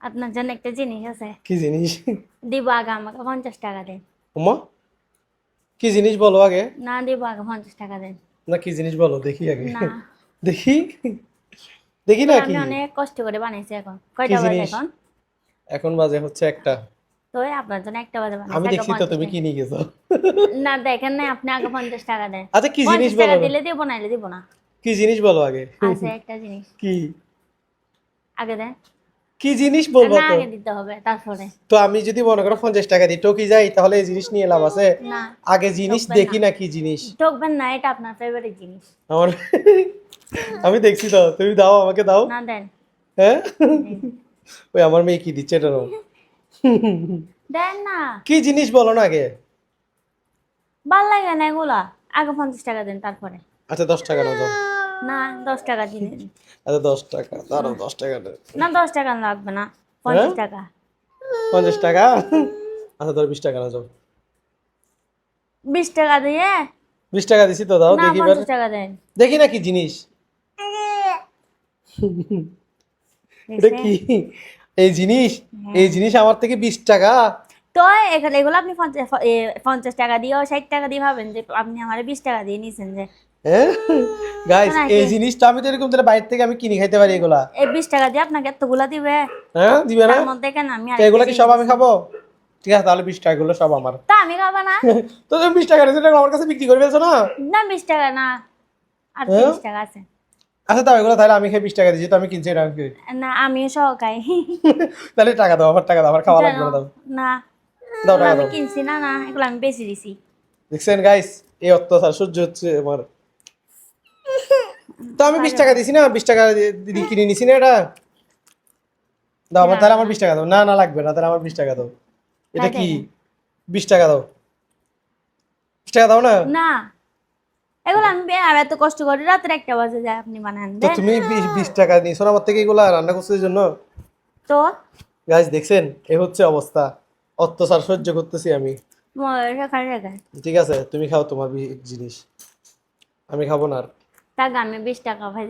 আপনার জন্য একটা জিনিস আছে। কি জিনিস? দিব আগে, আমাকে 50 টাকা দেন। ওমা, কি জিনিস বলো আগে। না দিব আগে, 50 টাকা দেন। না কি জিনিস বলো দেখি আগে। না, দেখি, দেখি না এগুলো আমি কি অনেক কষ্ট করে বানাইছি। এখন কি কয়টা বাজে জিনিস? এখন? এখন বাজে হচ্ছে একটা। তো আপনার জন্য একটা বাজে বানাইছি, আমি আগে দেখছি তো 50 তুমি টাকা। কি নিয়ে গেছো। না দেখেন না, আপনি আগে 50 টাকা দেন। আচ্ছা কি জিনিস 50 টাকা বলো, দিলে দিব, নাইলে দিব না। কি জিনিস বলো আগে। আছে একটা জিনিস, কি আগে দেন। কি জিনিস বলবো না, তো। আগে দিতে হবে তারপরে। তো আমি যদি মনে করো 50 টাকা দিই টকি যাই, তাহলে এই জিনিস নিয়ে লাভ আছে? না, আগে জিনিস ঠকবেন না। দেখি না কি জিনিস। ঠকবেন না, এটা আপনার ফেভারিট জিনিস। আমার আমি দেখছি তো, তুমি দাও আমাকে দাও। না দেন। হ্যাঁ, দিন। ওই আমার মেয়ে কি দিচ্ছে এটা নাও। দেন না। কি জিনিস বলো না আগে। ভাল লাগে না এগুলা। আগে 50 টাকা দেন তারপরে। আচ্ছা 10 টাকা নাও দাও। না, 10 টাকা দিন। আচ্ছা 10 টাকা দাঁড়াও, 10 টাকা দাও। না, 10 টাকা লাগবে না, হ্যাঁ 50 টাকা। 50 টাকা। আচ্ছা ধরো 20 টাকা নাও যাও। 20 টাকা দিয়ে। 20 টাকা দিছি তো, দাও না, দেখি এবার। 50 টাকা দেন। দেখি না কি জিনিস। এটা দেখছেন? কি এই জিনিস? হ্যাঁ। এই জিনিস আমার থেকে 20 টাকা। তো এখানে এগুলো আপনি 50 টাকা দিয়েও 60 টাকা দিয়ে ভাবেন যে আপনি আমার 20 টাকা দিয়ে নিছেন যে। হ্যাঁ তো গাইস, এই নাকি জিনিসটা আমি তো এরকম তাহলে বাইরে থেকে আমি কিনে খাইতে পারি এগুলা। এই 20 টাকা দিয়ে আপনাকে এতগুলা দিবে? হ্যাঁ দিবে না? তার মধ্যে কেন আমি তো আরেকটা এগুলা কি জিনিস সব আমি দিছি। খাবো? ঠিক আছে তাহলে 20 টাকা গুলো সব আমার। তা আমি খাবো না। তো তুমি 20 টাকা দিয়েছো, এটা আমার কাছে বিক্রি করে ফেলছো না। না, 20 টাকা না, আর হ্যাঁ 30 টাকা আছে। আচ্ছা তাও এগুলো তাহলে আমি খাই 20 টাকা দিয়েছি তো, আমি কিনছি এটা আমি খাই। না, আমিও সহ খাই। তাহলে টাকা দাও, আমার টাকা দাও, আমার খাওয়া কেন? লাগবে না, দাও। না, দাও এগুলো টাকা আমি দাও। কিনছি না, না এগুলো আমি বেশি দিছি। দেখছেন গাইস, এই অত্যাচার সহ্য হচ্ছে আমার। তো আমি 20 টাকা পারবো। দিছি না, 20 টাকা দিয়ে কিনে নিছি না এটা। দাও আমার, তাহলে আমার 20 টাকা দাও। না না লাগবে না, তাহলে আমার 20 টাকা দাও। এটা তাই কি? দেখেন। 20 টাকা দাও, 20 টাকা দাও না। না, এগুলো আমি আর এত কষ্ট করে রাত্রে 1 বাজে যায় আপনি বানান তো দেন। তুমি 20 টাকা নিয়েছো না আমার থেকে এগুলা রান্না করছো এই জন্য। তো গাইস দেখছেন, এ হচ্ছে অবস্থা। অত্যাচার সহ্য করতেছি আমি। খাই রেখে ঠিক আছে তুমি খাও তোমার জিনিস, আমি খাবো না আর। তাকে আমি 20 টাকা ভাই